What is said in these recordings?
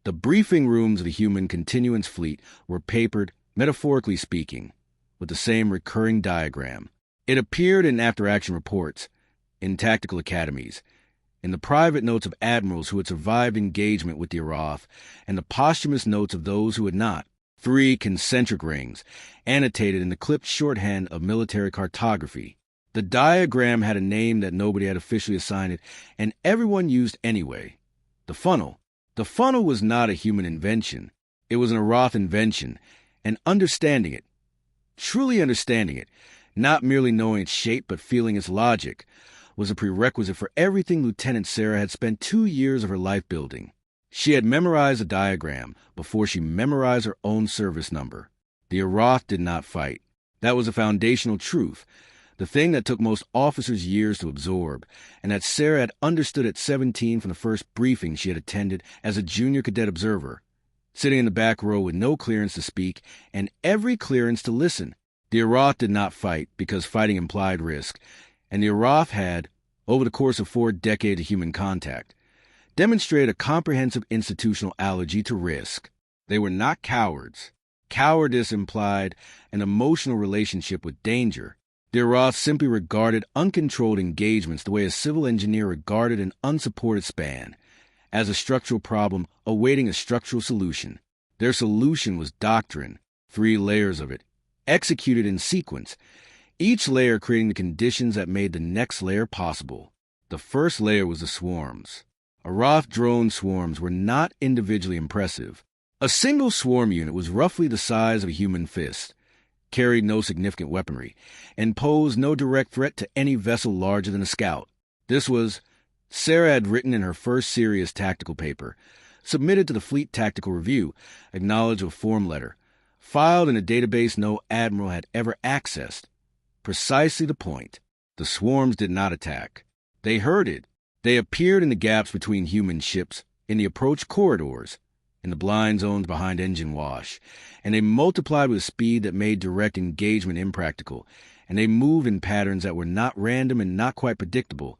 The briefing rooms of the human continuance fleet were papered, metaphorically speaking, with the same recurring diagram. It appeared in after-action reports, in tactical academies, in the private notes of admirals who had survived engagement with the Arath, and the posthumous notes of those who had not. 3 concentric rings, annotated in the clipped shorthand of military cartography. The diagram had a name that nobody had officially assigned it, and everyone used anyway. The funnel. The funnel was not a human invention. It was an Arath invention, and understanding it, truly understanding it, not merely knowing its shape but feeling its logic, was a prerequisite for everything Lieutenant Sera had spent 2 years of her life building. She had memorized a diagram before she memorized her own service number. The Arath did not fight. That was a foundational truth, the thing that took most officers years to absorb, and that Sera had understood at 17 from the first briefing she had attended as a junior cadet observer, sitting in the back row with no clearance to speak and every clearance to listen. The Arath did not fight because fighting implied risk, and the Arath had, over the course of 4 decades of human contact, demonstrated a comprehensive institutional allergy to risk. They were not cowards. Cowardice implied an emotional relationship with danger. The Arath simply regarded uncontrolled engagements the way a civil engineer regarded an unsupported span, as a structural problem awaiting a structural solution. Their solution was doctrine, 3 layers of it, executed in sequence, each layer creating the conditions that made the next layer possible. The first layer was the swarms. Arath drone swarms were not individually impressive. A single swarm unit was roughly the size of a human fist, carried no significant weaponry, and posed no direct threat to any vessel larger than a scout. This was, Sera had written in her first serious tactical paper, submitted to the Fleet Tactical Review, acknowledged with form letter, filed in a database no admiral had ever accessed. Precisely the point. The swarms did not attack. They herded. They appeared in the gaps between human ships, in the approach corridors, in the blind zones behind engine wash, and they multiplied with a speed that made direct engagement impractical, and they moved in patterns that were not random and not quite predictable,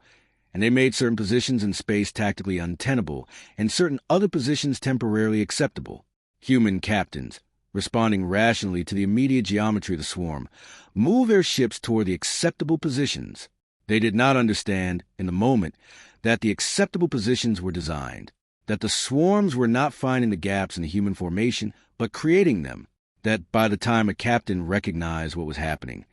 and they made certain positions in space tactically untenable, and certain other positions temporarily acceptable. Human captains, responding rationally to the immediate geometry of the swarm, moved their ships toward the acceptable positions. They did not understand, in the moment, that the acceptable positions were designed, that the swarms were not finding the gaps in the human formation, but creating them, that by the time a captain recognized what was happening,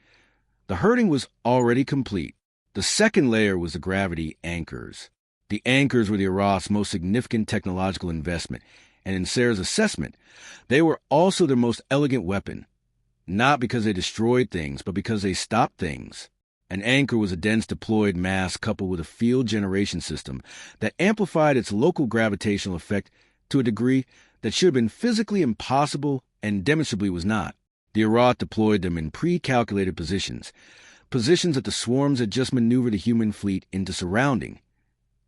the herding was already complete. The second layer was the gravity anchors. The anchors were the Arath's most significant technological investment, and in Sera's assessment, they were also their most elegant weapon, not because they destroyed things, but because they stopped things. An anchor was a dense deployed mass coupled with a field generation system that amplified its local gravitational effect to a degree that should have been physically impossible and demonstrably was not. The Arath deployed them in pre-calculated positions that the swarms had just maneuvered the human fleet into surrounding,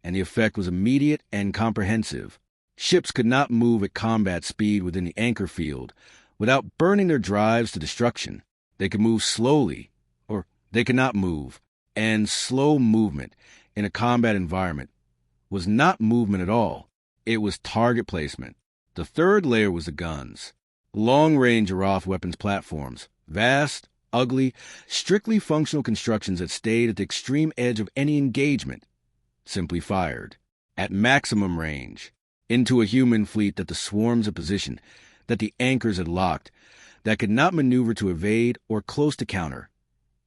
and the effect was immediate and comprehensive. Ships could not move at combat speed within the anchor field without burning their drives to destruction. They could move slowly, or they could not move, and slow movement in a combat environment was not movement at all. It was target placement. The third layer was the guns. Long-range Arath weapons platforms, vast, ugly, strictly functional constructions that stayed at the extreme edge of any engagement, simply fired, at maximum range, into a human fleet that the swarms had positioned, that the anchors had locked, that could not maneuver to evade or close to counter,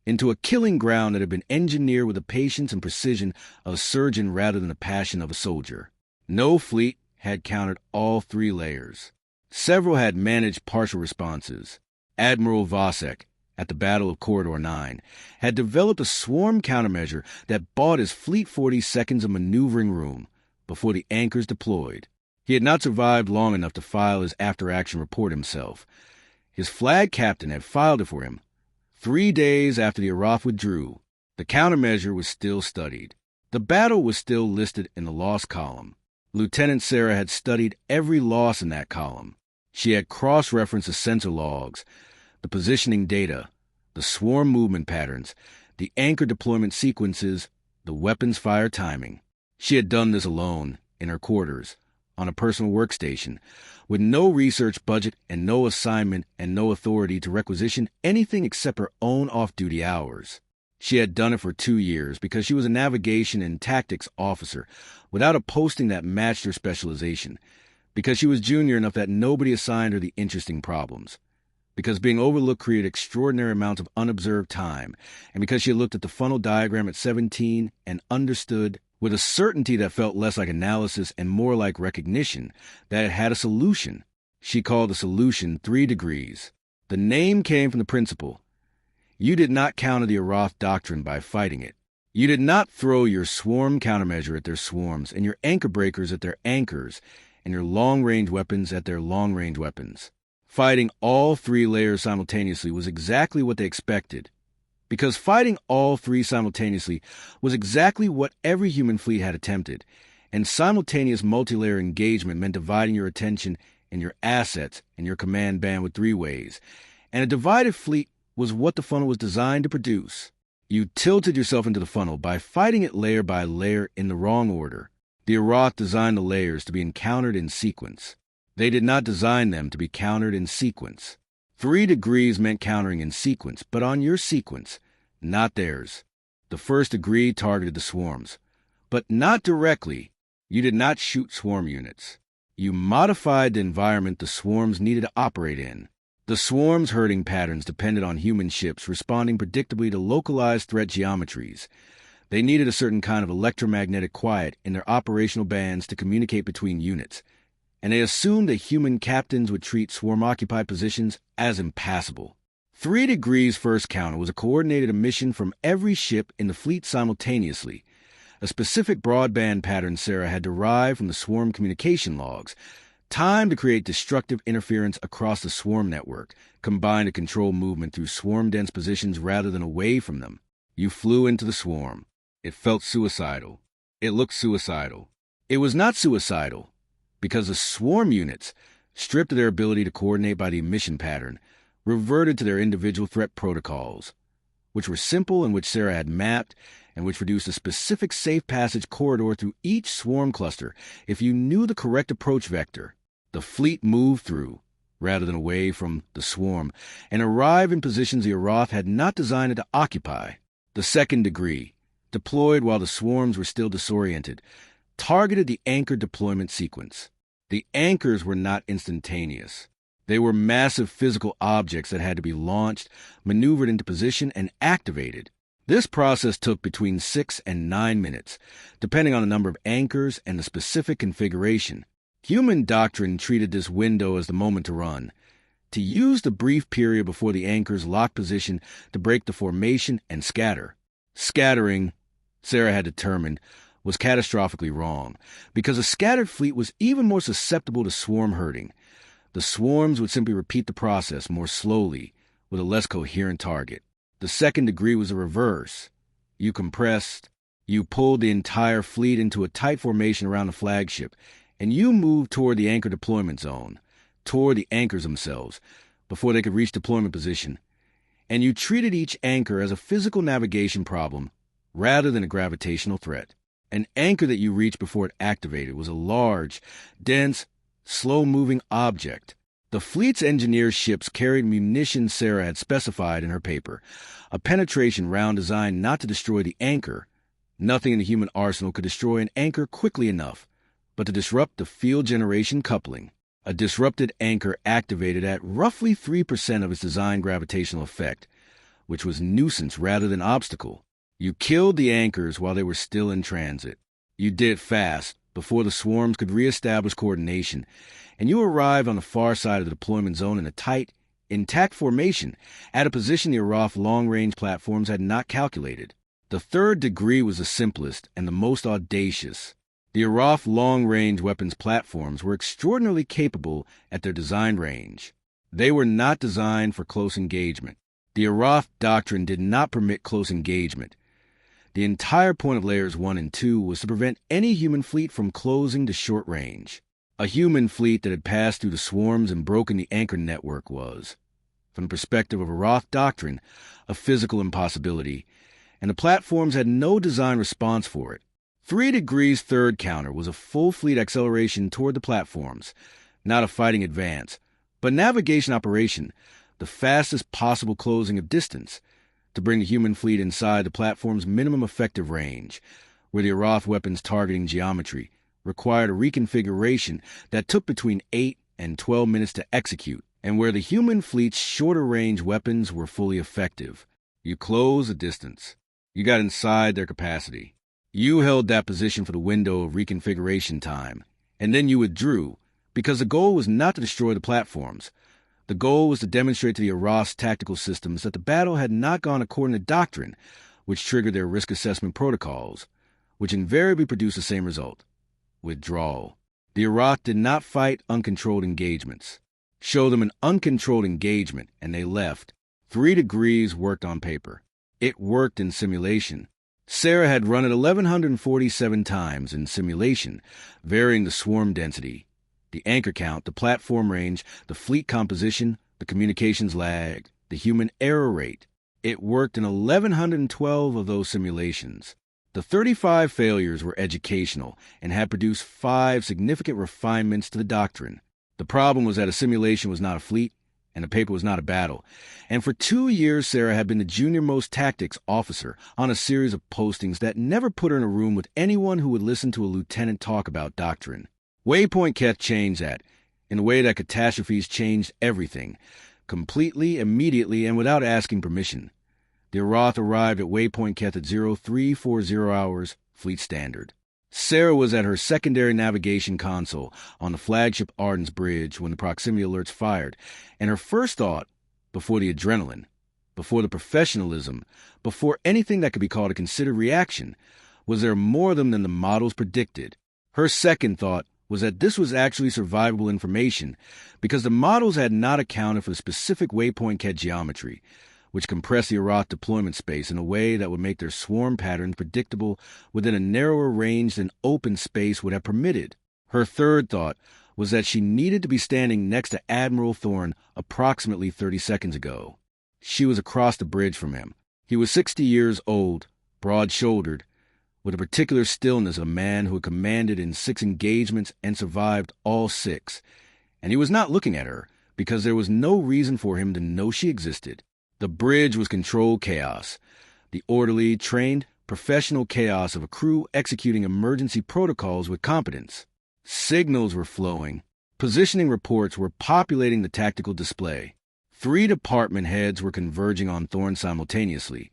into a killing ground that had been engineered with the patience and precision of a surgeon rather than the passion of a soldier. No fleet had countered all 3 layers. Several had managed partial responses. Admiral Vasek, at the Battle of Corridor 9, had developed a swarm countermeasure that bought his fleet 40 seconds of maneuvering room before the anchors deployed. He had not survived long enough to file his after-action report himself. His flag captain had filed it for him 3 days after the Arath withdrew. The countermeasure was still studied. The battle was still listed in the loss column. Lieutenant Sera had studied every loss in that column. She had cross-referenced the sensor logs, the positioning data, the swarm movement patterns, the anchor deployment sequences, the weapons fire timing. She had done this alone, in her quarters, on a personal workstation, with no research budget and no assignment and no authority to requisition anything except her own off-duty hours. She had done it for 2 years because she was a navigation and tactics officer without a posting that matched her specialization, because she was junior enough that nobody assigned her the interesting problems, because being overlooked created extraordinary amounts of unobserved time, and because she had looked at the funnel diagram at 17 and understood with a certainty that felt less like analysis and more like recognition that it had a solution. She called the solution 3 degrees. The name came from the principle. You did not counter the Arath doctrine by fighting it. You did not throw your swarm countermeasure at their swarms and your anchor breakers at their anchors and your long-range weapons at their long-range weapons. Fighting all 3 layers simultaneously was exactly what they expected, because fighting all 3 simultaneously was exactly what every human fleet had attempted, and simultaneous multi-layer engagement meant dividing your attention and your assets and your command bandwidth 3 ways, and a divided fleet was what the funnel was designed to produce. You tilted yourself into the funnel by fighting it layer by layer in the wrong order. The Arath designed the layers to be encountered in sequence. They did not design them to be countered in sequence. 3 degrees meant countering in sequence, but on your sequence, not theirs. The first degree targeted the swarms, but not directly. You did not shoot swarm units. You modified the environment the swarms needed to operate in. The swarms' herding patterns depended on human ships responding predictably to localized threat geometries. They needed a certain kind of electromagnetic quiet in their operational bands to communicate between units, and they assumed that human captains would treat swarm-occupied positions as impassable. 3 degrees first counter was a coordinated emission from every ship in the fleet simultaneously, a specific broadband pattern Sera had derived from the swarm communication logs, timed to create destructive interference across the swarm network, combined to control movement through swarm-dense positions rather than away from them. You flew into the swarm. It felt suicidal. It looked suicidal. It was not suicidal, because the swarm units, stripped of their ability to coordinate by the emission pattern, reverted to their individual threat protocols, which were simple and which Sera had mapped, and which produced a specific safe passage corridor through each swarm cluster if you knew the correct approach vector. The fleet moved through, rather than away from, the swarm, and arrived in positions the Arath had not designed it to occupy. The second degree, deployed while the swarms were still disoriented, targeted the anchor deployment sequence. The anchors were not instantaneous. They were massive physical objects that had to be launched, maneuvered into position, and activated. This process took between 6 and 9 minutes, depending on the number of anchors and the specific configuration. Human doctrine treated this window as the moment to run, to use the brief period before the anchors locked position to break the formation and scatter. Scattering, Sera had determined, was catastrophically wrong, because a scattered fleet was even more susceptible to swarm herding. The swarms would simply repeat the process more slowly, with a less coherent target. The second degree was the reverse. You compressed, you pulled the entire fleet into a tight formation around the flagship, and you moved toward the anchor deployment zone, toward the anchors themselves, before they could reach deployment position. And you treated each anchor as a physical navigation problem rather than a gravitational threat. An anchor that you reached before it activated was a large, dense, slow-moving object. The fleet's engineer ships carried munitions Sera had specified in her paper, a penetration round designed not to destroy the anchor. Nothing in the human arsenal could destroy an anchor quickly enough, but to disrupt the field generation coupling. A disrupted anchor activated at roughly 3% of its designed gravitational effect, which was nuisance rather than obstacle. You killed the anchors while they were still in transit. You did it fast, before the swarms could reestablish coordination, and you arrived on the far side of the deployment zone in a tight, intact formation at a position the Arath long-range platforms had not calculated. The third degree was the simplest and the most audacious. The Arath long-range weapons platforms were extraordinarily capable at their design range. They were not designed for close engagement. The Arath doctrine did not permit close engagement. The entire point of layers 1 and 2 was to prevent any human fleet from closing to short range. A human fleet that had passed through the swarms and broken the anchor network was, from the perspective of Arath doctrine, a physical impossibility, and the platforms had no design response for it. 3 degrees third counter was a full fleet acceleration toward the platforms, not a fighting advance, but navigation operation, the fastest possible closing of distance, to bring the human fleet inside the platform's minimum effective range, where the Arath weapons targeting geometry required a reconfiguration that took between 8 and 12 minutes to execute, and where the human fleet's shorter-range weapons were fully effective. You close a distance. You got inside their capacity. You held that position for the window of reconfiguration time, and then you withdrew, because the goal was not to destroy the platforms. The goal was to demonstrate to the Arath's tactical systems that the battle had not gone according to doctrine, which triggered their risk assessment protocols, which invariably produced the same result: withdrawal. The Arath did not fight uncontrolled engagements. Show them an uncontrolled engagement, and they left. 3 degrees worked on paper. It worked in simulation. Sera had run it 1,147 times in simulation, varying the swarm density, the anchor count, the platform range, the fleet composition, the communications lag, the human error rate. It worked in 1,112 of those simulations. The 35 failures were educational and had produced 5 significant refinements to the doctrine. The problem was that a simulation was not a fleet, and a paper was not a battle. And for 2 years, Sera had been the junior-most tactics officer on a series of postings that never put her in a room with anyone who would listen to a lieutenant talk about doctrine. Waypoint Keth changed that, in a way that catastrophes changed everything, completely, immediately, and without asking permission. The Arath arrived at Waypoint Keth at 0340 hours, fleet standard. Sera was at her secondary navigation console on the flagship Arden's bridge when the proximity alerts fired, and her first thought, before the adrenaline, before the professionalism, before anything that could be called a considered reaction, was there more of them than the models predicted. Her second thought was that this was actually survivable information because the models had not accounted for the specific Waypoint Keth geometry, which compressed the Arath deployment space in a way that would make their swarm patterns predictable within a narrower range than open space would have permitted. Her third thought was that she needed to be standing next to Admiral Thorne approximately 30 seconds ago. She was across the bridge from him. He was 60 years old, broad-shouldered, with a particular stillness of a man who had commanded in 6 engagements and survived all 6. And he was not looking at her, because there was no reason for him to know she existed. The bridge was controlled chaos, the orderly, trained, professional chaos of a crew executing emergency protocols with competence. Signals were flowing. Positioning reports were populating the tactical display. 3 department heads were converging on Thorne simultaneously,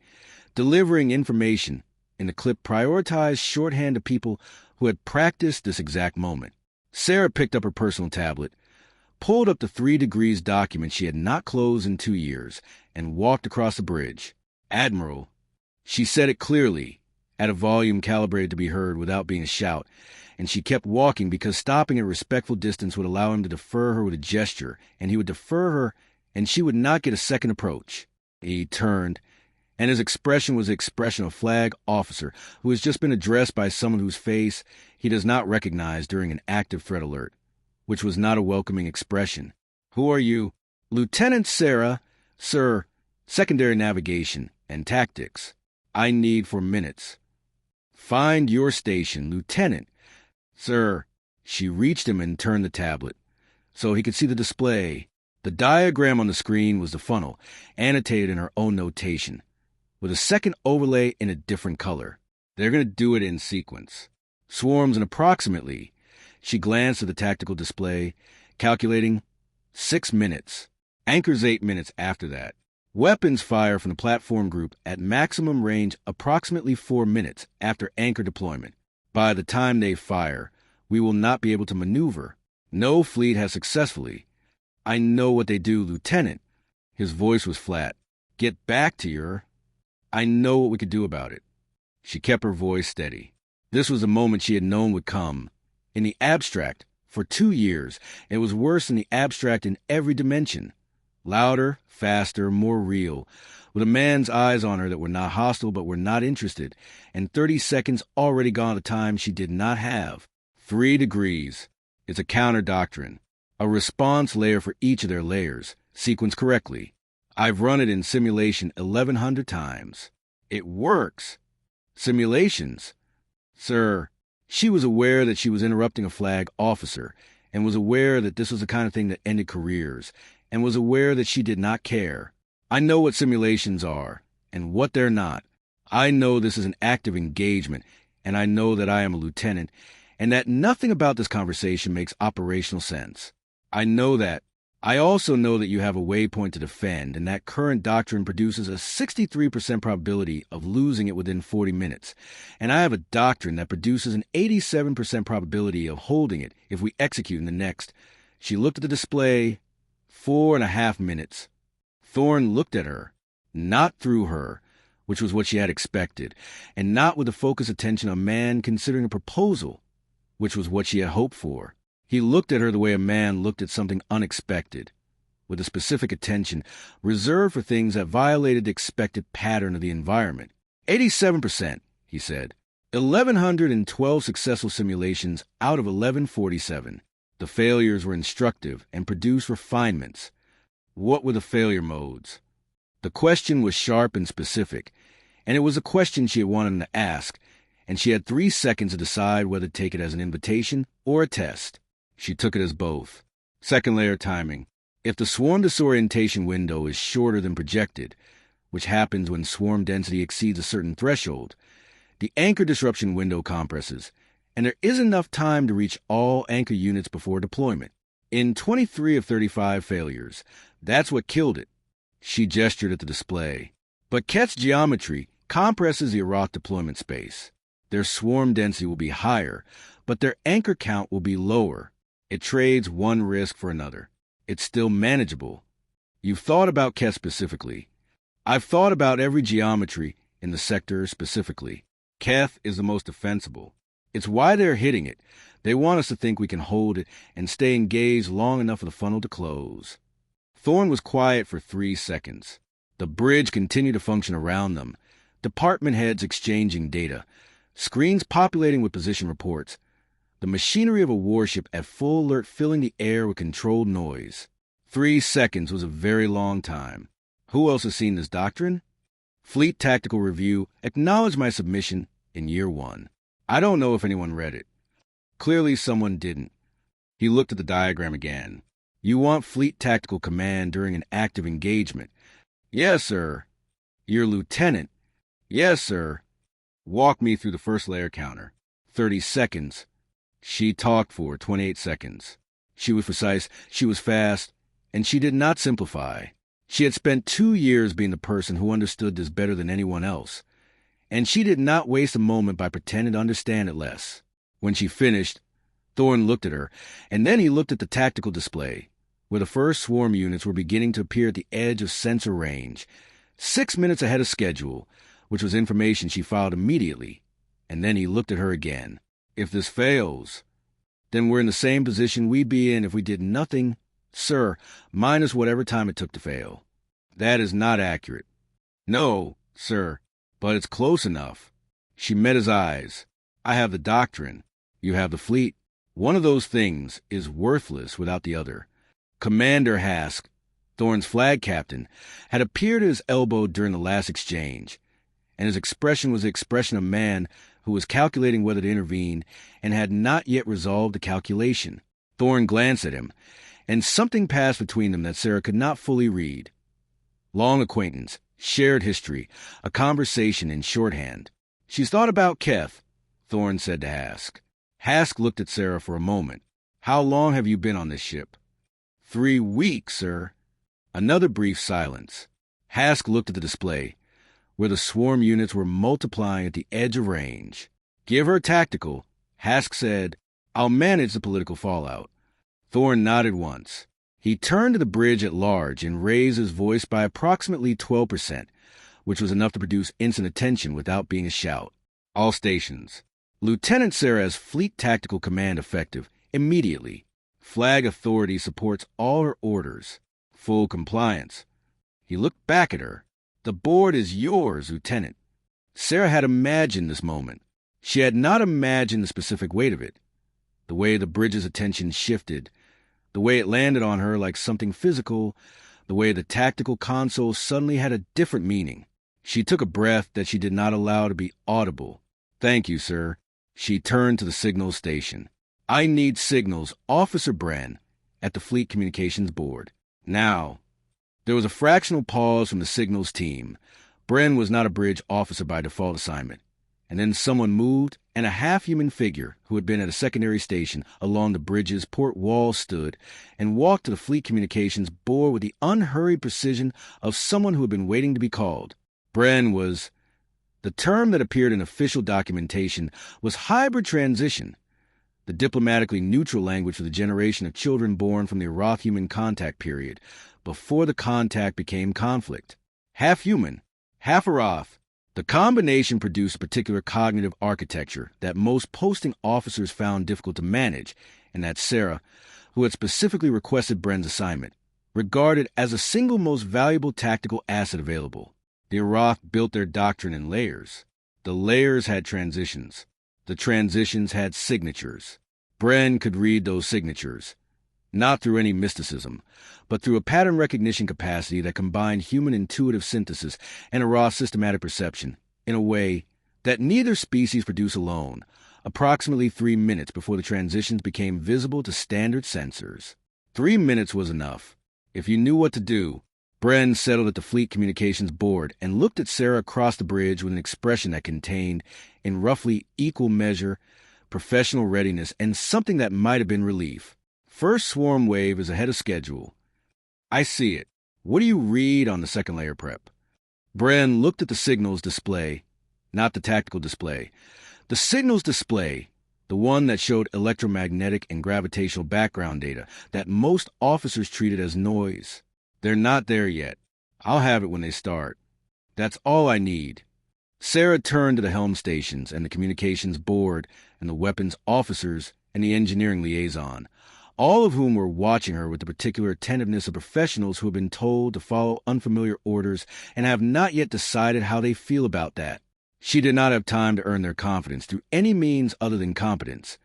delivering information in the clip prioritized shorthand to people who had practiced this exact moment. Sera picked up her personal tablet, pulled up the 3 degrees document she had not closed in 2 years, and walked across the bridge. Admiral. She said it clearly, at a volume calibrated to be heard without being a shout, and she kept walking because stopping at a respectful distance would allow him to defer her with a gesture, and he would defer her, and she would not get a second approach. He turned, and his expression was the expression of a flag officer who has just been addressed by someone whose face he does not recognize during an active threat alert, which was not a welcoming expression. "Who are you?" "Lieutenant Sera, sir, secondary navigation and tactics. I need 4 minutes." "Find your station, Lieutenant." "Sir." She reached him and turned the tablet, so he could see the display. The diagram on the screen was the funnel, annotated in her own notation, with a second overlay in a different color. They're going to do it in sequence. Swarms and approximately. She glanced at the tactical display, calculating 6 minutes. Anchors 8 minutes after that. Weapons fire from the platform group at maximum range approximately 4 minutes after anchor deployment. By the time they fire, we will not be able to maneuver. No fleet has successfully. "I know what they do, Lieutenant." His voice was flat. "Get back to your... I know what we could do about it." She kept her voice steady. This was the moment she had known would come. In the abstract, for 2 years, it was worse than the abstract in every dimension. Louder, faster, more real, with a man's eyes on her that were not hostile but were not interested, and 30 seconds already gone at a time she did not have. 3 degrees. It's a counter-doctrine. A response layer for each of their layers, sequenced correctly. I've run it in simulation 1,100 times. It works. Simulations. Sir, she was aware that she was interrupting a flag officer, and was aware that this was the kind of thing that ended careers, and was aware that she did not care. I know what simulations are, and what they're not. I know this is an active engagement, and I know that I am a lieutenant, and that nothing about this conversation makes operational sense. I know that. I also know that you have a waypoint to defend, and that current doctrine produces a 63% probability of losing it within 40 minutes. And I have a doctrine that produces an 87% probability of holding it if we execute in the next. She looked at the display. 4.5 minutes. Thorne looked at her, not through her, which was what she had expected, and not with the focused attention of a man considering a proposal, which was what she had hoped for. He looked at her the way a man looked at something unexpected, with a specific attention reserved for things that violated the expected pattern of the environment. 87%, he said. 1,112 successful simulations out of 1,147. The failures were instructive and produced refinements. What were the failure modes? The question was sharp and specific, and it was a question she had wanted to ask, and she had 3 seconds to decide whether to take it as an invitation or a test. She took it as both. Second layer timing. If the swarm disorientation window is shorter than projected, which happens when swarm density exceeds a certain threshold, the anchor disruption window compresses, and there is enough time to reach all anchor units before deployment. In 23 of 35 failures, that's what killed it. She gestured at the display. But Keth's geometry compresses the Arath deployment space. Their swarm density will be higher, but their anchor count will be lower. It trades one risk for another. It's still manageable. You've thought about Keth specifically. I've thought about every geometry in the sector specifically. Keth is the most defensible. It's why they're hitting it. They want us to think we can hold it and stay engaged long enough for the funnel to close. Thorne was quiet for 3 seconds. The bridge continued to function around them. Department heads exchanging data. Screens populating with position reports. The machinery of a warship at full alert filling the air with controlled noise. 3 seconds was a very long time. Who else has seen this doctrine? Fleet Tactical Review acknowledged my submission in year 1. I don't know if anyone read it. Clearly someone didn't. He looked at the diagram again. You want Fleet Tactical Command during an active engagement. Yes, sir. Your lieutenant. Yes, sir. Walk me through the first layer counter. 30 seconds. She talked for 28 seconds. She was precise, she was fast, and she did not simplify. She had spent 2 years being the person who understood this better than anyone else, and she did not waste a moment by pretending to understand it less. When she finished, Thorne looked at her, and then he looked at the tactical display, where the first swarm units were beginning to appear at the edge of sensor range, 6 minutes ahead of schedule, which was information she filed immediately. And then he looked at her again. If this fails, then we're in the same position we'd be in if we did nothing, sir, minus whatever time it took to fail. That is not accurate. No, sir, but it's close enough. She met his eyes. I have the doctrine. You have the fleet. One of those things is worthless without the other. Commander Hask, Thorne's flag captain, had appeared at his elbow during the last exchange, and his expression was the expression of a man who was calculating whether to intervene and had not yet resolved the calculation. Thorne glanced at him, and something passed between them that Sera could not fully read. Long acquaintance, shared history, a conversation in shorthand. She's thought about Keth, Thorne said to Hask. Hask looked at Sera for a moment. How long have you been on this ship? 3 weeks, sir. Another brief silence. Hask looked at the display, where the swarm units were multiplying at the edge of range. Give her tactical, Hask said. I'll manage the political fallout. Thorne nodded once. He turned to the bridge at large and raised his voice by approximately 12%, which was enough to produce instant attention without being a shout. All stations. Lieutenant Sera has Fleet Tactical Command effective immediately. Flag Authority supports all her orders. Full compliance. He looked back at her. The board is yours, Lieutenant. Sera had imagined this moment. She had not imagined the specific weight of it. The way the bridge's attention shifted, the way it landed on her like something physical, the way the tactical console suddenly had a different meaning. She took a breath that she did not allow to be audible. Thank you, sir. She turned to the signals station. "I need signals, Officer Bren, at the Fleet Communications Board. Now." There was a fractional pause from the signals team. Bren was not a bridge officer by default assignment. And then someone moved, and a half-human figure who had been at a secondary station along the bridge's port wall stood and walked to the Fleet Communications Board with the unhurried precision of someone who had been waiting to be called. Bren was... The term that appeared in official documentation was hybrid transition, the diplomatically neutral language for the generation of children born from the Arath human contact period, before the contact became conflict. Half human, half Arath. The combination produced a particular cognitive architecture that most posting officers found difficult to manage, and that Sera, who had specifically requested Bren's assignment, regarded as the single most valuable tactical asset available. The Arath built their doctrine in layers. The layers had transitions. The transitions had signatures. Bren could read those signatures, not through any mysticism, but through a pattern recognition capacity that combined human intuitive synthesis and Arath systematic perception in a way that neither species produce alone, approximately 3 minutes before the transitions became visible to standard sensors. 3 minutes was enough. If you knew what to do. Bren settled at the Fleet Communications Board and looked at Sera across the bridge with an expression that contained, in roughly equal measure, professional readiness and something that might have been relief. "First swarm wave is ahead of schedule." "I see it. What do you read on the second layer prep?" Bren looked at the signals display, not the tactical display. The signals display, the one that showed electromagnetic and gravitational background data that most officers treated as noise. "They're not there yet. I'll have it when they start. That's all I need." Sera turned to the helm stations and the communications board and the weapons officers and the engineering liaison, all of whom were watching her with the particular attentiveness of professionals who have been told to follow unfamiliar orders and have not yet decided how they feel about that. She did not have time to earn their confidence through any means other than competence.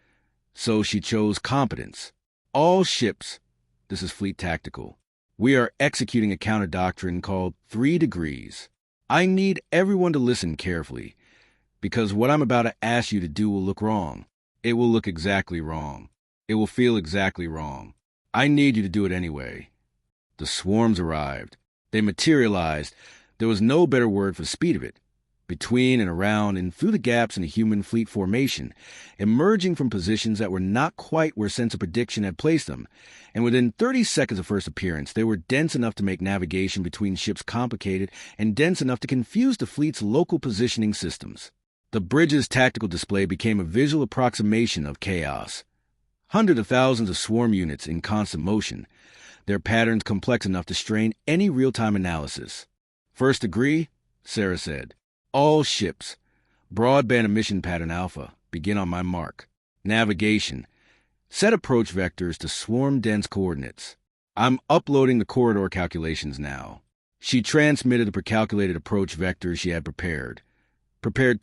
So she chose competence. "All ships," this is Fleet Tactical, "we are executing a counter-doctrine called 3 degrees. I need everyone to listen carefully, because what I'm about to ask you to do will look wrong. It will look exactly wrong. It will feel exactly wrong. I need you to do it anyway." The swarms arrived. They materialized. There was no better word for the speed of it. Between and around and through the gaps in the human fleet formation, emerging from positions that were not quite where sense of prediction had placed them, and within 30 seconds of first appearance, they were dense enough to make navigation between ships complicated and dense enough to confuse the fleet's local positioning systems. The bridge's tactical display became a visual approximation of chaos. Hundreds of thousands of swarm units in constant motion, their patterns complex enough to strain any real-time analysis. "First degree," Sera said. "All ships. Broadband emission pattern alpha. Begin on my mark. Navigation. Set approach vectors to swarm-dense coordinates. I'm uploading the corridor calculations now." She transmitted the precalculated approach vectors she had prepared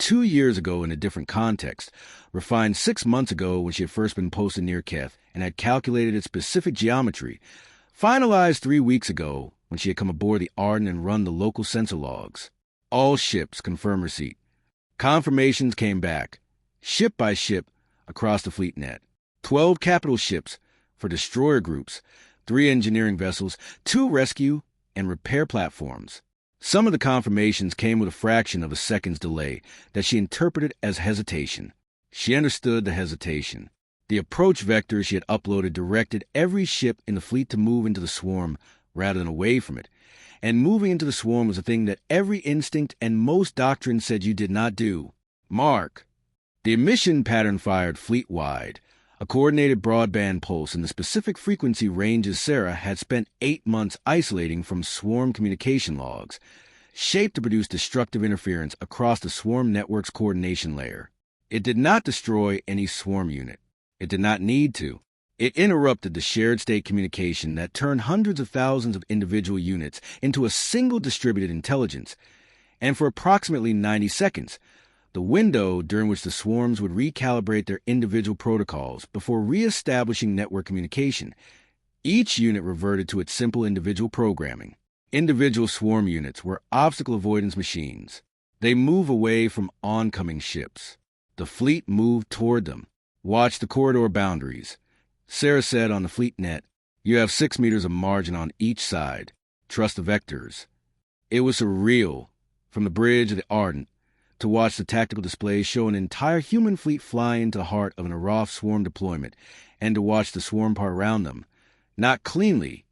2 years ago in a different context, refined 6 months ago when she had first been posted near Keth and had calculated its specific geometry, finalized 3 weeks ago when she had come aboard the Arden and run the local sensor logs. "All ships, confirm receipt." Confirmations came back, ship by ship, across the fleet net. 12 capital ships for destroyer groups, 3 engineering vessels, 2 rescue and repair platforms. Some of the confirmations came with a fraction of a second's delay that she interpreted as hesitation. She understood the hesitation. The approach vector she had uploaded directed every ship in the fleet to move into the swarm rather than away from it. And moving into the swarm was a thing that every instinct and most doctrines said you did not do. Mark. The emission pattern fired fleet-wide, a coordinated broadband pulse in the specific frequency ranges Sera had spent 8 months isolating from swarm communication logs, shaped to produce destructive interference across the swarm network's coordination layer. It did not destroy any swarm unit. It did not need to. It interrupted the shared state communication that turned hundreds of thousands of individual units into a single distributed intelligence, and for approximately 90 seconds, the window during which the swarms would recalibrate their individual protocols before re-establishing network communication, each unit reverted to its simple individual programming. Individual swarm units were obstacle avoidance machines. They move away from oncoming ships. The fleet moved toward them. Watch the corridor boundaries. Sera said on the fleet net, "You have 6 meters of margin on each side. Trust the vectors." It was surreal, from the bridge of the Ardent, to watch the tactical display show an entire human fleet fly into the heart of an Arath swarm deployment, and to watch the swarm part around them, not cleanly,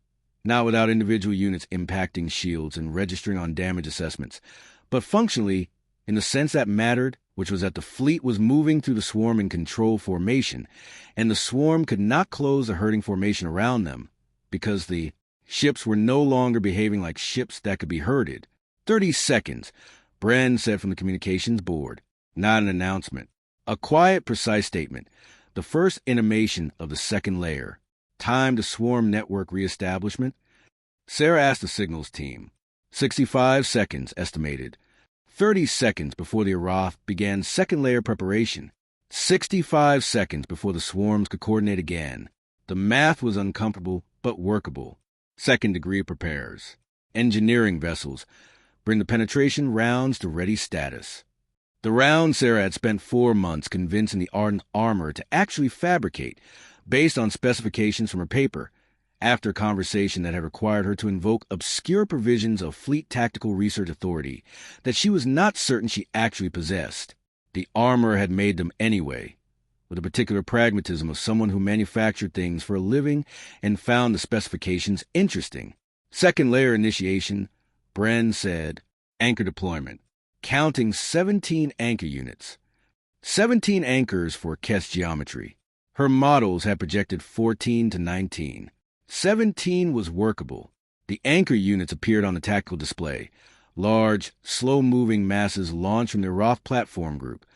not without individual units impacting shields and registering on damage assessments, but functionally in the sense that mattered, which was that the fleet was moving through the swarm in control formation, and the swarm could not close the herding formation around them, because the ships were no longer behaving like ships that could be herded. 30 seconds, Bren said from the communications board. Not an announcement. A quiet, precise statement. The first intimation of the second layer. Time to swarm network reestablishment. Sera asked the signals team. 65 seconds, estimated. 30 seconds before the Arath began second layer preparation. 65 seconds before the swarms could coordinate again. The math was uncomfortable, but workable. Second degree prepares. Engineering vessels. Bring the penetration rounds to ready status. The round Sera had spent 4 months convincing the Ardent armor to actually fabricate, based on specifications from her paper, after a conversation that had required her to invoke obscure provisions of Fleet Tactical Research Authority that she was not certain she actually possessed. The armor had made them anyway, with a particular pragmatism of someone who manufactured things for a living and found the specifications interesting. Second layer initiation, Bren said, anchor deployment, counting 17 anchor units. 17 anchors for Keth's geometry. Her models had projected 14 to 19. 17 was workable. The anchor units appeared on the tactical display, large, slow-moving masses launched from the Arath platform group,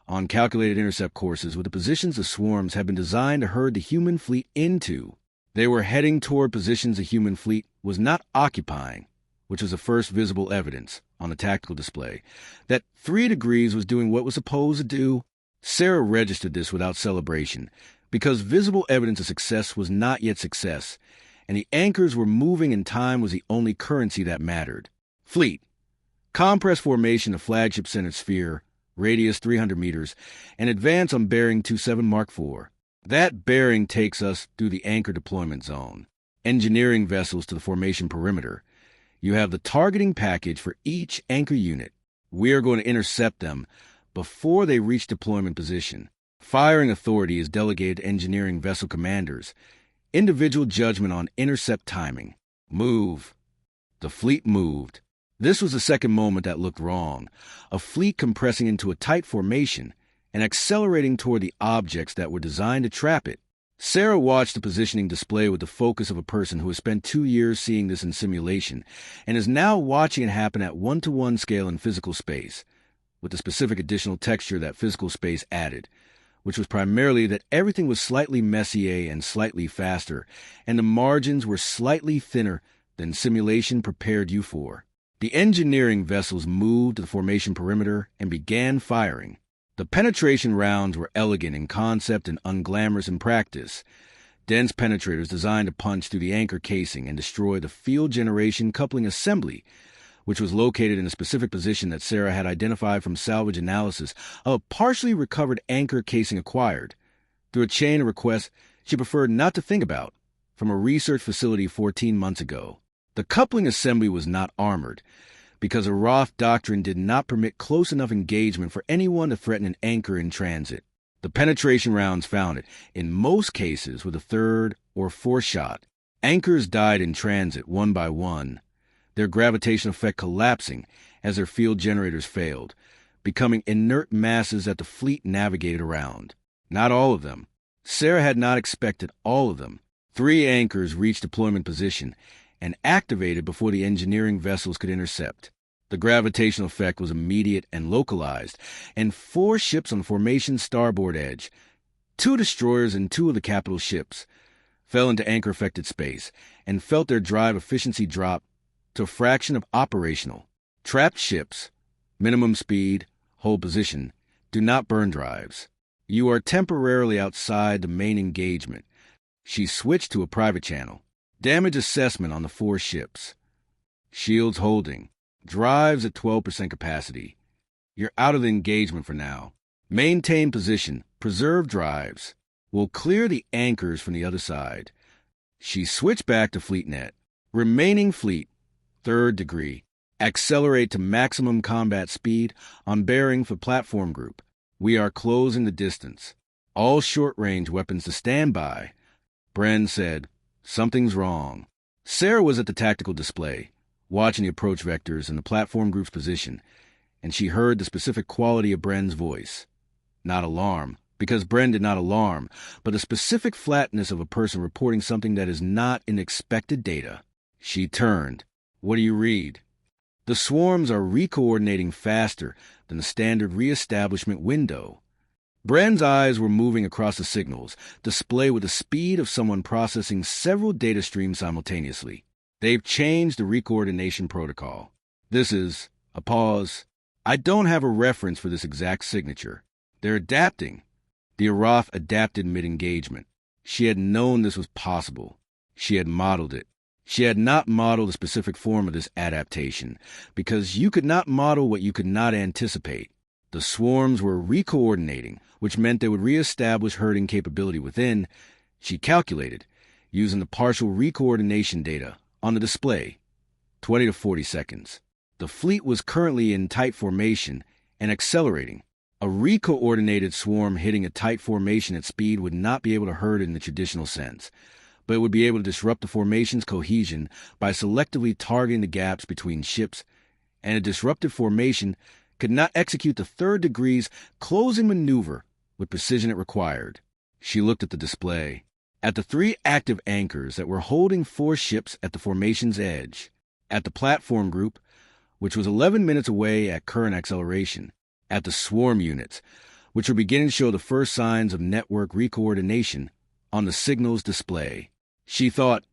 on calculated intercept courses with the positions the swarms had been designed to herd the human fleet into. They were heading toward positions the human fleet was not occupying, which was the first visible evidence, on the tactical display, that 3 degrees was doing what it was supposed to do. Sera registered this without celebration, because visible evidence of success was not yet success, and the anchors were moving and time was the only currency that mattered. Fleet. Compress formation of flagship-centered sphere, radius 300 meters, and advance on bearing 27 Mark IV. That bearing takes us through the anchor deployment zone. Engineering vessels to the formation perimeter. You have the targeting package for each anchor unit. We are going to intercept them before they reach deployment position. Firing authority is delegated to engineering vessel commanders. Individual judgment on intercept timing. Move. The fleet moved. This was the second moment that looked wrong. A fleet compressing into a tight formation and accelerating toward the objects that were designed to trap it. Sera watched the positioning display with the focus of a person who has spent 2 years seeing this in simulation and is now watching it happen at 1-to-1 scale in physical space, with the specific additional texture that physical space added, which was primarily that everything was slightly messier and slightly faster, and the margins were slightly thinner than simulation prepared you for. The engineering vessels moved to the formation perimeter and began firing. The penetration rounds were elegant in concept and unglamorous in practice. Dense penetrators designed to punch through the anchor casing and destroy the field generation coupling assembly, which was located in a specific position that Sera had identified from salvage analysis of a partially recovered anchor casing acquired, through a chain of requests she preferred not to think about, from a research facility 14 months ago. The coupling assembly was not armored, because Arath doctrine did not permit close enough engagement for anyone to threaten an anchor in transit. The penetration rounds found it, in most cases with a third or fourth shot. Anchors died in transit one by one, their gravitational effect collapsing as their field generators failed, becoming inert masses that the fleet navigated around. Not all of them. Sera had not expected all of them. 3 anchors reached deployment position and activated before the engineering vessels could intercept. The gravitational effect was immediate and localized, and 4 ships on formation's starboard edge, 2 destroyers and 2 of the capital ships, fell into anchor-affected space and felt their drive efficiency drop to a fraction of operational. Trapped ships, minimum speed, hold position, do not burn drives. You are temporarily outside the main engagement. She switched to a private channel. Damage assessment on the 4 ships. Shields holding. Drives at 12% capacity. You're out of the engagement for now. Maintain position. Preserve drives. We'll clear the anchors from the other side. She switched back to FleetNet. Remaining fleet. 3rd degree. Accelerate to maximum combat speed on bearing for platform group. We are closing the distance. All short-range weapons to stand by. Bren said, "Something's wrong." Sera was at the tactical display, watching the approach vectors and the platform group's position, and she heard the specific quality of Bren's voice. Not alarm, because Bren did not alarm, but the specific flatness of a person reporting something that is not in expected data. She turned. "What do you read?" "The swarms are recoordinating faster than the standard reestablishment window." Bren's eyes were moving across the signals, display with the speed of someone processing several data streams simultaneously. "They've changed the recoordination protocol. This is..." A pause. "I don't have a reference for this exact signature. They're adapting." The Arath adapted mid-engagement. She had known this was possible. She had modeled it. She had not modeled a specific form of this adaptation, because you could not model what you could not anticipate. The swarms were recoordinating, which meant they would reestablish herding capability within. She calculated, using the partial recoordination data on the display, 20 to 40 seconds. The fleet was currently in tight formation and accelerating. A recoordinated swarm hitting a tight formation at speed would not be able to herd in the traditional sense, but it would be able to disrupt the formation's cohesion by selectively targeting the gaps between ships, and a disrupted formation could not execute the 3rd degree's closing maneuver with precision it required. She looked at the display, at the 3 active anchors that were holding 4 ships at the formation's edge, at the platform group, which was 11 minutes away at current acceleration, at the swarm units, which were beginning to show the first signs of network recoordination on the signals display. She thought,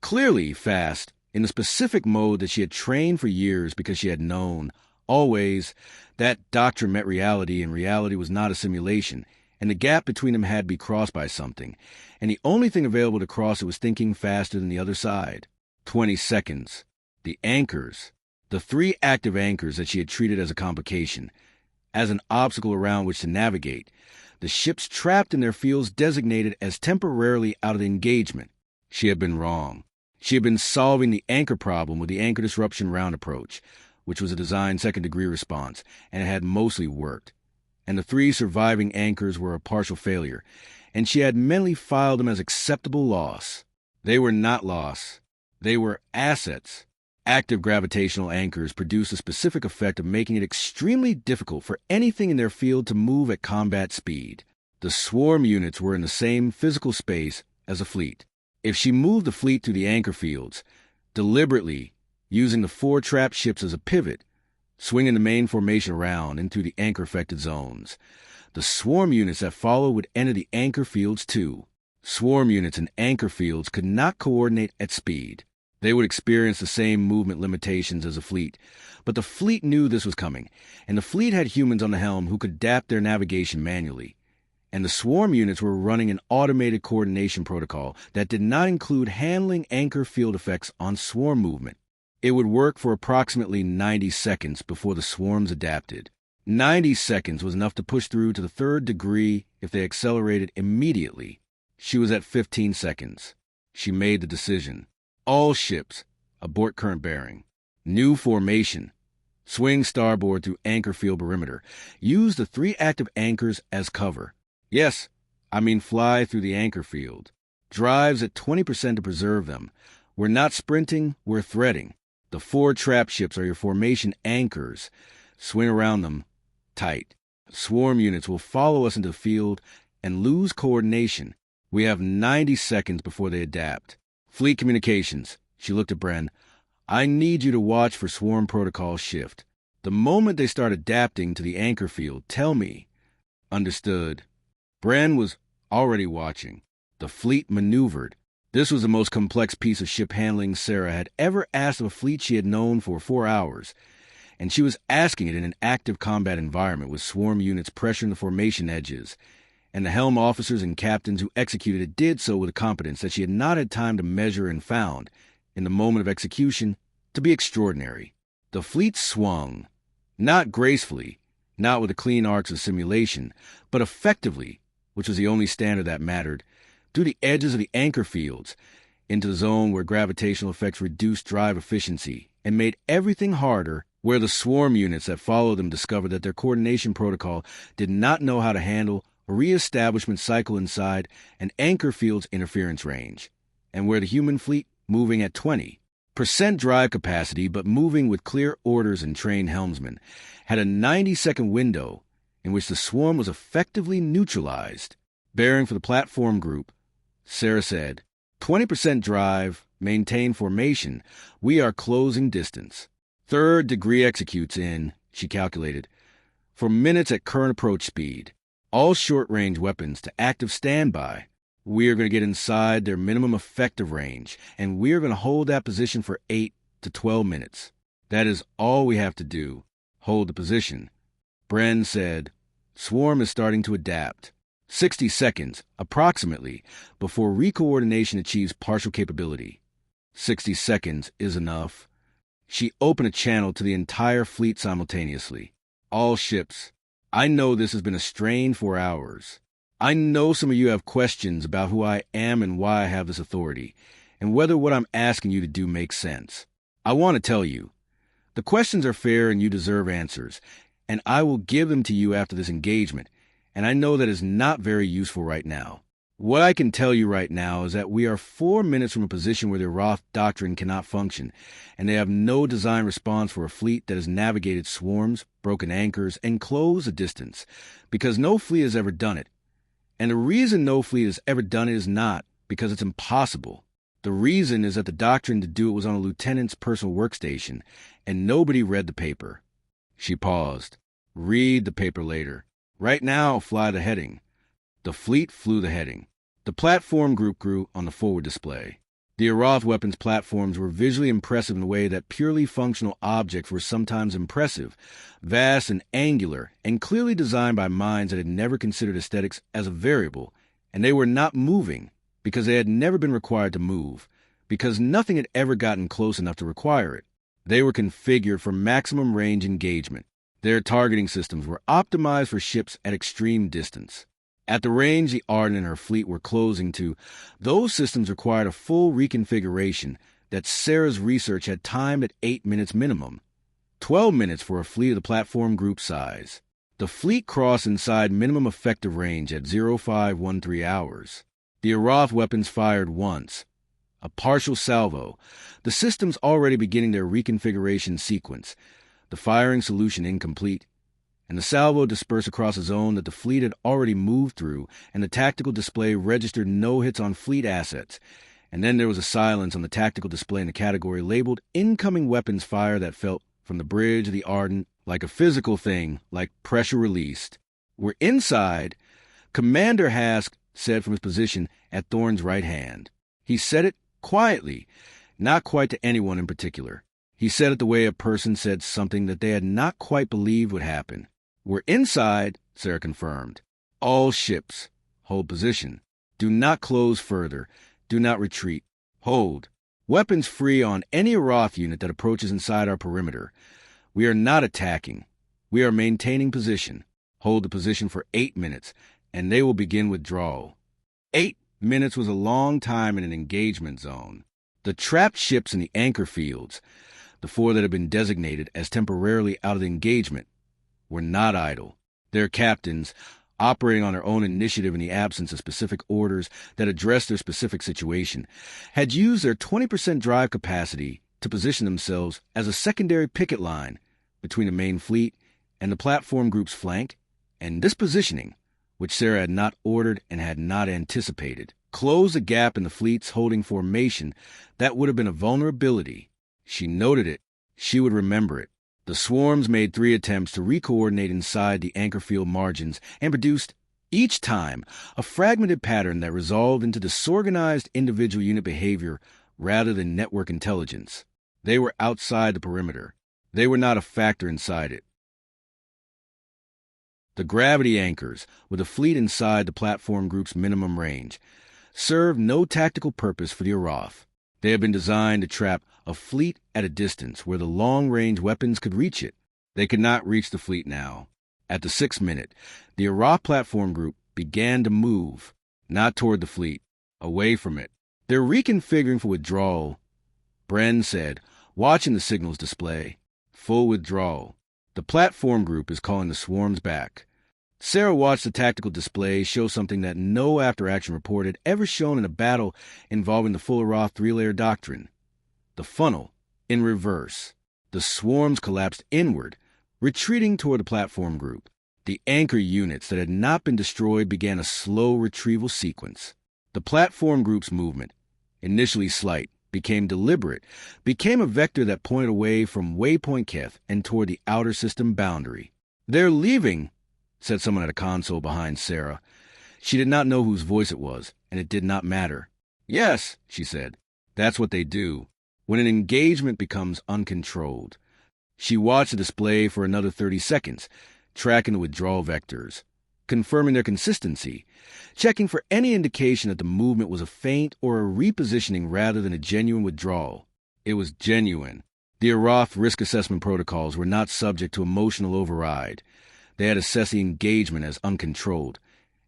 clearly fast, in the specific mode that she had trained for years because she had known, always, that doctrine met reality and reality was not a simulation, and the gap between them had to be crossed by something, and the only thing available to cross it was thinking faster than the other side. 20 seconds. The anchors, the 3 active anchors that she had treated as a complication, as an obstacle around which to navigate, the ships trapped in their fields designated as temporarily out of the engagement. She had been wrong. She had been solving the anchor problem with the anchor disruption round approach, which was a design 2nd degree response, and it had mostly worked. And the 3 surviving anchors were a partial failure, and she had mentally filed them as acceptable loss. They were not loss. They were assets. Active gravitational anchors produce a specific effect of making it extremely difficult for anything in their field to move at combat speed. The swarm units were in the same physical space as a fleet. If she moved the fleet through the anchor fields, deliberately using the 4 trapped ships as a pivot, swinging the main formation around into the anchor-affected zones, the swarm units that followed would enter the anchor fields too. Swarm units and anchor fields could not coordinate at speed. They would experience the same movement limitations as a fleet, but the fleet knew this was coming, and the fleet had humans on the helm who could adapt their navigation manually. And the swarm units were running an automated coordination protocol that did not include handling anchor field effects on swarm movement. It would work for approximately 90 seconds before the swarms adapted. 90 seconds was enough to push through to the 3rd degree if they accelerated immediately. She was at 15 seconds. She made the decision. All ships, abort current bearing. New formation. Swing starboard through anchor field perimeter. Use the 3 active anchors as cover. Yes, I mean fly through the anchor field. Drives at 20% to preserve them. We're not sprinting, we're threading. The 4 trap ships are your formation anchors. Swing around them tight. Swarm units will follow us into the field and lose coordination. We have 90 seconds before they adapt. Fleet communications. She looked at Bren. I need you to watch for swarm protocol shift. The moment they start adapting to the anchor field, tell me. Understood. Bren was already watching. The fleet maneuvered. This was the most complex piece of ship handling Sera had ever asked of a fleet she had known for 4 hours, and she was asking it in an active combat environment with swarm units pressuring the formation edges, and the helm officers and captains who executed it did so with a competence that she had not had time to measure and found, in the moment of execution, to be extraordinary. The fleet swung, not gracefully, not with the clean arcs of simulation, but effectively, which was the only standard that mattered, through the edges of the anchor fields, into the zone where gravitational effects reduced drive efficiency and made everything harder, where the swarm units that followed them discovered that their coordination protocol did not know how to handle a reestablishment cycle inside an anchor field's interference range, and where the human fleet, moving at 20% drive capacity but moving with clear orders and trained helmsmen, had a 90-second window in which the swarm was effectively neutralized. Bearing for the platform group, Sera said, 20% drive, maintain formation, we are closing distance. Third degree executes in, she calculated, for minutes at current approach speed. All short-range weapons to active standby. We are going to get inside their minimum effective range, and we are going to hold that position for 8 to 12 minutes. That is all we have to do. Hold the position. Bren said, Swarm is starting to adapt. 60 seconds, approximately, before recoordination achieves partial capability. 60 seconds is enough. She opened a channel to the entire fleet simultaneously. All ships. I know this has been a strain for hours. I know some of you have questions about who I am and why I have this authority, and whether what I'm asking you to do makes sense. I want to tell you, the questions are fair and you deserve answers, and I will give them to you after this engagement, and I know that is not very useful right now. What I can tell you right now is that we are 4 minutes from a position where the Arath doctrine cannot function, and they have no design response for a fleet that has navigated swarms, broken anchors, and closed a distance, because no fleet has ever done it. And the reason no fleet has ever done it is not because it's impossible. The reason is that the doctrine to do it was on a lieutenant's personal workstation, and nobody read the paper. She paused. Read the paper later. Right now, fly the heading. The fleet flew the heading. The platform group grew on the forward display. The Arath weapons platforms were visually impressive in a way that purely functional objects were sometimes impressive, vast and angular, and clearly designed by minds that had never considered aesthetics as a variable, and they were not moving because they had never been required to move, because nothing had ever gotten close enough to require it. They were configured for maximum range engagement. Their targeting systems were optimized for ships at extreme distance. At the range the Ardent and her fleet were closing to, those systems required a full reconfiguration that Sera's research had timed at 8 minutes minimum, 12 minutes for a fleet of the platform group size. The fleet crossed inside minimum effective range at 0513 hours. The Arath weapons fired once, a partial salvo, the systems already beginning their reconfiguration sequence, the firing solution incomplete, and the salvo dispersed across a zone that the fleet had already moved through, and the tactical display registered no hits on fleet assets. And then there was a silence on the tactical display in the category labeled incoming weapons fire that felt, from the bridge of the Ardent, like a physical thing, like pressure released. We're inside, Commander Hask said from his position at Thorne's right hand. He said it quietly, not quite to anyone in particular. He said it the way a person said something that they had not quite believed would happen. We're inside, Sera confirmed. All ships. Hold position. Do not close further. Do not retreat. Hold. Weapons free on any Arath unit that approaches inside our perimeter. We are not attacking. We are maintaining position. Hold the position for 8 minutes, and they will begin withdrawal. 8 minutes was a long time in an engagement zone. The trapped ships in the anchor fields, the 4 that had been designated as temporarily out of the engagement, were not idle. Their captains, operating on their own initiative in the absence of specific orders that addressed their specific situation, had used their 20% drive capacity to position themselves as a secondary picket line between the main fleet and the platform group's flank, and this positioning, which Sera had not ordered and had not anticipated, closed a gap in the fleet's holding formation that would have been a vulnerability. She noted it. She would remember it. The swarms made 3 attempts to recoordinate inside the anchor field margins and produced, each time, a fragmented pattern that resolved into disorganized individual unit behavior rather than network intelligence. They were outside the perimeter. They were not a factor inside it. The gravity anchors, with a fleet inside the platform group's minimum range, served no tactical purpose for the Arath. They had been designed to trap a fleet at a distance where the long-range weapons could reach it. They could not reach the fleet now. At the 6th minute, the Arath platform group began to move, not toward the fleet, away from it. They're reconfiguring for withdrawal, Bren said, watching the signals display. Full withdrawal. The platform group is calling the swarms back. Sera watched the tactical display show something that no after-action report had ever shown in a battle involving the full Arath three-layer doctrine. The funnel, in reverse. The swarms collapsed inward, retreating toward the platform group. The anchor units that had not been destroyed began a slow retrieval sequence. The platform group's movement, initially slight, became deliberate, became a vector that pointed away from Waypoint Keth and toward the outer system boundary. "They're leaving," said someone at a console behind Sera. She did not know whose voice it was, and it did not matter. "Yes," she said. "That's what they do, when an engagement becomes uncontrolled." She watched the display for another 30 seconds, tracking the withdrawal vectors, confirming their consistency, checking for any indication that the movement was a feint or a repositioning rather than a genuine withdrawal. It was genuine. The Arath risk assessment protocols were not subject to emotional override. They had assessed the engagement as uncontrolled,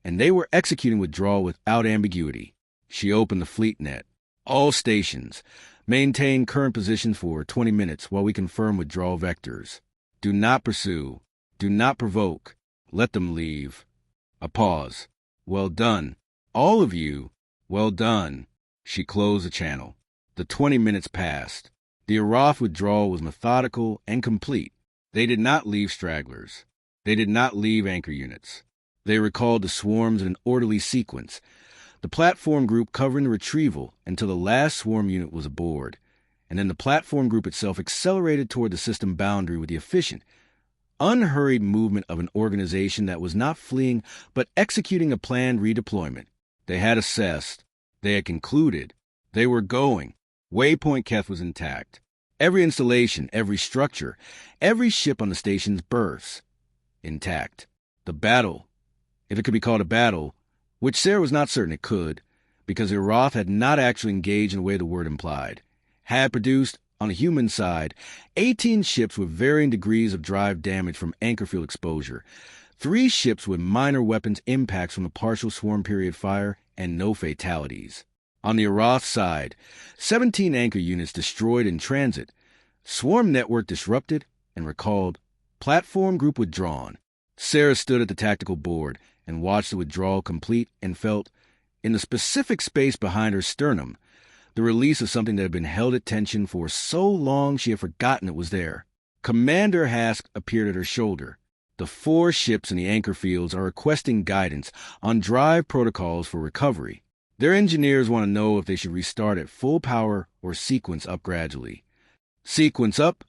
and they were executing withdrawal without ambiguity. She opened the fleet net. "All stations, maintain current positions for 20 minutes while we confirm withdrawal vectors. Do not pursue. Do not provoke. Let them leave." A pause. "Well done. All of you. Well done." She closed the channel. The 20 minutes passed. The Arath withdrawal was methodical and complete. They did not leave stragglers. They did not leave anchor units. They recalled the swarms in an orderly sequence, the platform group covering the retrieval until the last swarm unit was aboard, and then the platform group itself accelerated toward the system boundary with the efficient, unhurried movement of an organization that was not fleeing but executing a planned redeployment. They had assessed. They had concluded. They were going. Waypoint Keth was intact. Every installation, every structure, every ship on the station's berths, intact. The battle, if it could be called a battle, which Sera was not certain it could, because Arath had not actually engaged in the way the word implied, had produced, on the human side, 18 ships with varying degrees of drive damage from anchor field exposure, 3 ships with minor weapons impacts from the partial swarm period fire, and no fatalities. On the Arath side, 17 anchor units destroyed in transit, swarm network disrupted and recalled, platform group withdrawn. Sera stood at the tactical board and watched the withdrawal complete and felt, in the specific space behind her sternum, the release of something that had been held at tension for so long she had forgotten it was there. Commander Hask appeared at her shoulder. The 4 ships in the anchor fields are requesting guidance on drive protocols for recovery. Their engineers want to know if they should restart at full power or sequence up gradually. "Sequence up,"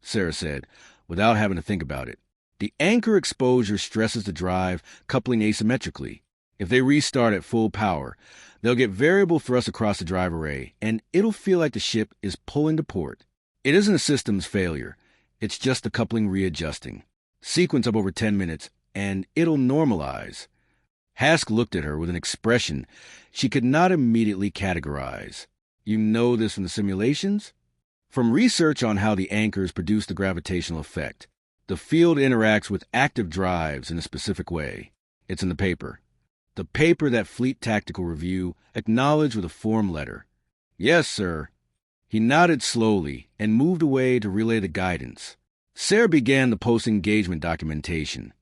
Sera said, without having to think about it. "The anchor exposure stresses the drive, coupling asymmetrically. If they restart at full power, they'll get variable thrust across the drive array, and it'll feel like the ship is pulling to port. It isn't a systems failure. It's just the coupling readjusting. Sequence up over 10 minutes, and it'll normalize." Hask looked at her with an expression she could not immediately categorize. "You know this from the simulations?" "From research on how the anchors produce the gravitational effect. The field interacts with active drives in a specific way. It's in the paper. The paper that Fleet Tactical Review acknowledged with a form letter." "Yes, sir." He nodded slowly and moved away to relay the guidance. Sera began the post-engagement documentation,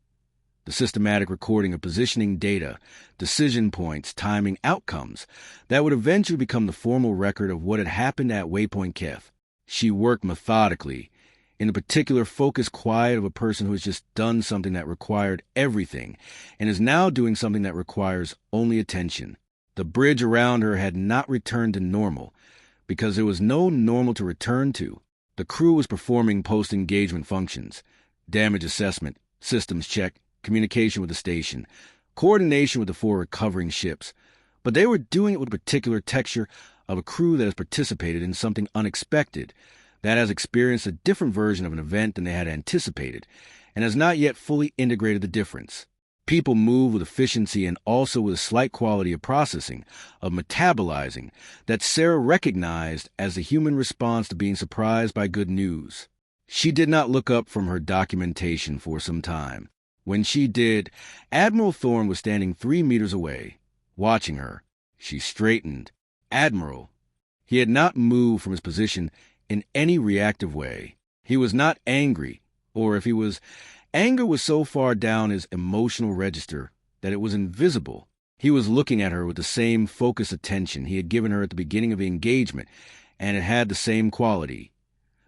the systematic recording of positioning data, decision points, timing, outcomes that would eventually become the formal record of what had happened at Waypoint Keth. She worked methodically, in the particular focused quiet of a person who has just done something that required everything and is now doing something that requires only attention. The bridge around her had not returned to normal because there was no normal to return to. The crew was performing post-engagement functions, damage assessment, systems check, communication with the station, coordination with the 4 recovering ships, but they were doing it with a particular texture of a crew that has participated in something unexpected, that has experienced a different version of an event than they had anticipated, and has not yet fully integrated the difference. People move with efficiency and also with a slight quality of processing, of metabolizing, that Sera recognized as the human response to being surprised by good news. She did not look up from her documentation for some time. When she did, Admiral Thorne was standing 3 meters away, watching her. She straightened. Admiral. He had not moved from his position in any reactive way. He was not angry, or if he was, anger was so far down his emotional register that it was invisible. He was looking at her with the same focused attention he had given her at the beginning of the engagement, and it had the same quality.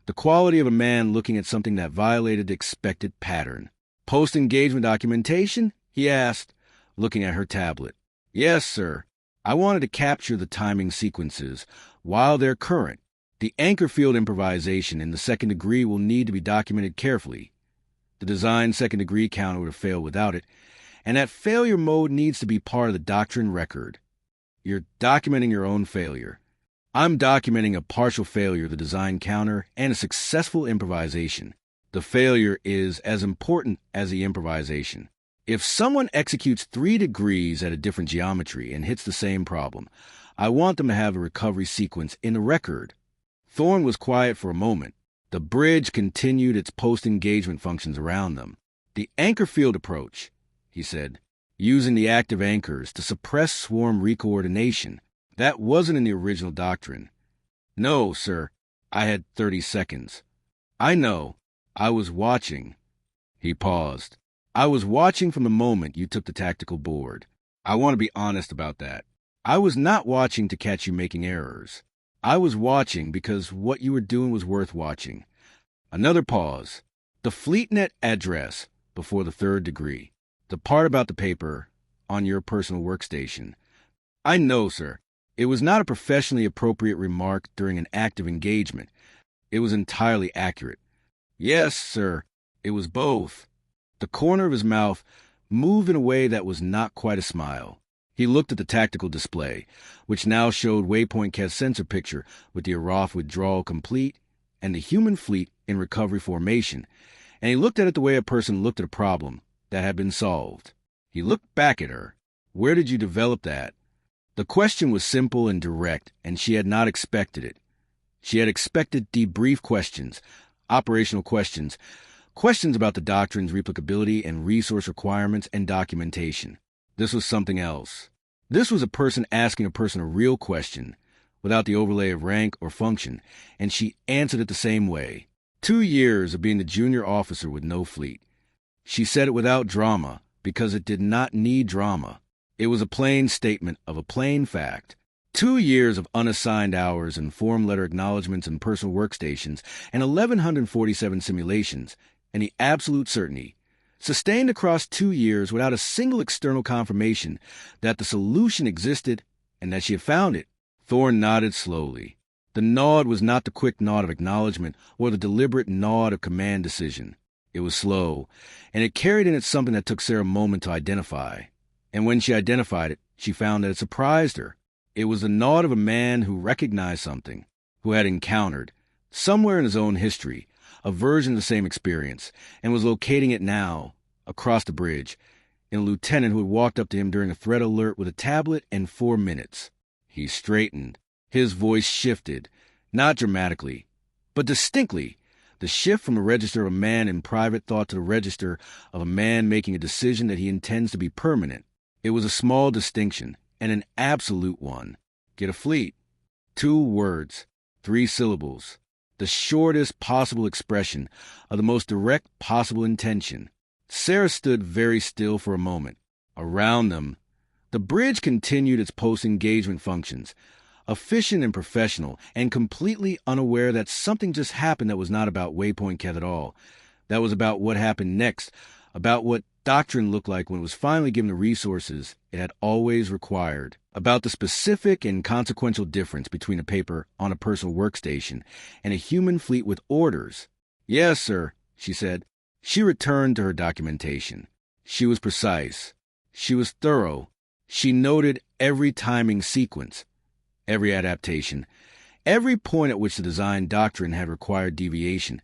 The quality of a man looking at something that violated the expected pattern. Post-engagement documentation? He asked, looking at her tablet. Yes, sir. I wanted to capture the timing sequences while they're current. The anchor field improvisation in the second degree will need to be documented carefully. The design second degree counter would have failed without it, and that failure mode needs to be part of the doctrine record. You're documenting your own failure. I'm documenting a partial failure of the design counter and a successful improvisation. The failure is as important as the improvisation. If someone executes 3 degrees at a different geometry and hits the same problem, I want them to have a recovery sequence in the record. Thorne was quiet for a moment. The bridge continued its post-engagement functions around them. The anchor field approach, he said, using the active anchors to suppress swarm recoordination. That wasn't in the original doctrine. No, sir. I had 30 seconds. I know. I was watching. He paused. I was watching from the moment you took the tactical board. I want to be honest about that. I was not watching to catch you making errors. I was watching because what you were doing was worth watching. Another pause. The FleetNet address before the 3rd degree. The part about the paper on your personal workstation. I know, sir. It was not a professionally appropriate remark during an active engagement. It was entirely accurate. Yes, sir. It was both. The corner of his mouth moved in a way that was not quite a smile. He looked at the tactical display, which now showed Waypoint Keth's sensor picture with the Arath withdrawal complete and the human fleet in recovery formation, and he looked at it the way a person looked at a problem that had been solved. He looked back at her. Where did you develop that? The question was simple and direct, and she had not expected it. She had expected debrief questions, operational questions, questions about the doctrine's replicability and resource requirements and documentation. This was something else. This was a person asking a person a real question, without the overlay of rank or function, and she answered it the same way. 2 years of being the junior officer with no fleet. She said it without drama, because it did not need drama. It was a plain statement of a plain fact. 2 years of unassigned hours and form letter acknowledgments and personal workstations and 1,147 simulations, and the absolute certainty, sustained across 2 years without a single external confirmation that the solution existed and that she had found it. Thorne nodded slowly. The nod was not the quick nod of acknowledgement or the deliberate nod of command decision. It was slow, and it carried in it something that took Sera a moment to identify. And when she identified it, she found that it surprised her. It was the nod of a man who recognized something, who had encountered, somewhere in his own history, a version of the same experience, and was locating it now, across the bridge, in a lieutenant who had walked up to him during a threat alert with a tablet and 4 minutes. He straightened. His voice shifted, not dramatically, but distinctly. The shift from the register of a man in private thought to the register of a man making a decision that he intends to be permanent. It was a small distinction, and an absolute one. Get a fleet. 2 words, 3 syllables. The shortest possible expression of the most direct possible intention. Sera stood very still for a moment. Around them, the bridge continued its post-engagement functions, efficient and professional, and completely unaware that something just happened that was not about Waypoint Keth at all. That was about what happened next, about what doctrine looked like when it was finally given the resources it had always required, about the specific and consequential difference between a paper on a personal workstation and a human fleet with orders. Yes, sir, she said. She returned to her documentation. She was precise. She was thorough. She noted every timing sequence, every adaptation, every point at which the design doctrine had required deviation,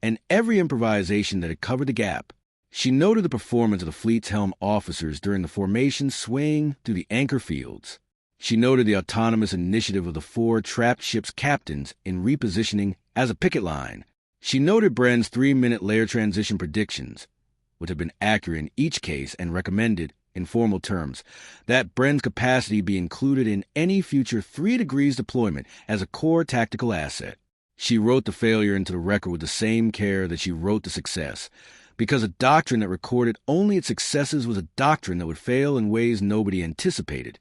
and every improvisation that had covered the gap. She noted the performance of the fleet's helm officers during the formation swaying through the anchor fields. She noted the autonomous initiative of the 4 trapped ships' captains in repositioning as a picket line. She noted Bren's 3-minute layer transition predictions. would have been accurate in each case and recommended, in formal terms, that Bren's capacity be included in any future 3 degrees deployment as a core tactical asset. She wrote the failure into the record with the same care that she wrote the success, because a doctrine that recorded only its successes was a doctrine that would fail in ways nobody anticipated,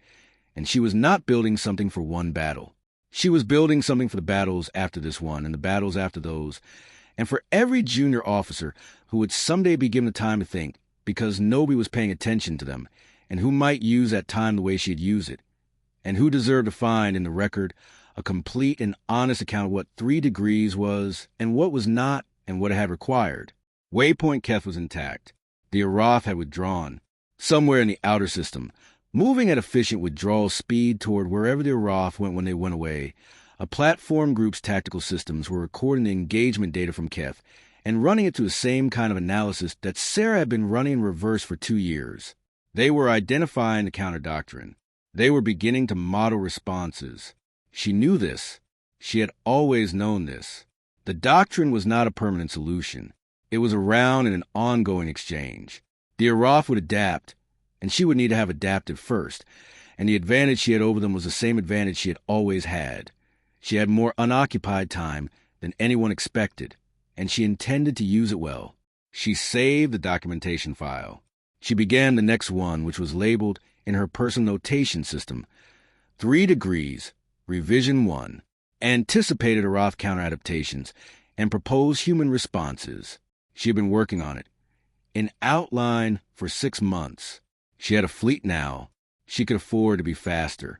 and she was not building something for one battle. She was building something for the battles after this one and the battles after those, and for every junior officer who would someday be given the time to think, because nobody was paying attention to them, and who might use that time the way she had used it, and who deserved to find in the record a complete and honest account of what 3 degrees was and what was not and what it had required. Waypoint Keth was intact. The Arath had withdrawn, somewhere in the outer system, moving at efficient withdrawal speed toward wherever the Arath went when they went away. A platform group's tactical systems were recording the engagement data from Keth and running it through the same kind of analysis that Sera had been running in reverse for 2 years. They were identifying the counter-doctrine. They were beginning to model responses. She knew this. She had always known this. The doctrine was not a permanent solution. It was around in an ongoing exchange. The Arath would adapt, and she would need to have adapted first, and the advantage she had over them was the same advantage she had always had. She had more unoccupied time than anyone expected, and she intended to use it well. She saved the documentation file. She began the next one, which was labeled in her personal notation system, 3 degrees, revision 1, anticipated Arath counter-adaptations, and proposed human responses. She had been working on it, in outline, for 6 months. She had a fleet now. She could afford to be faster.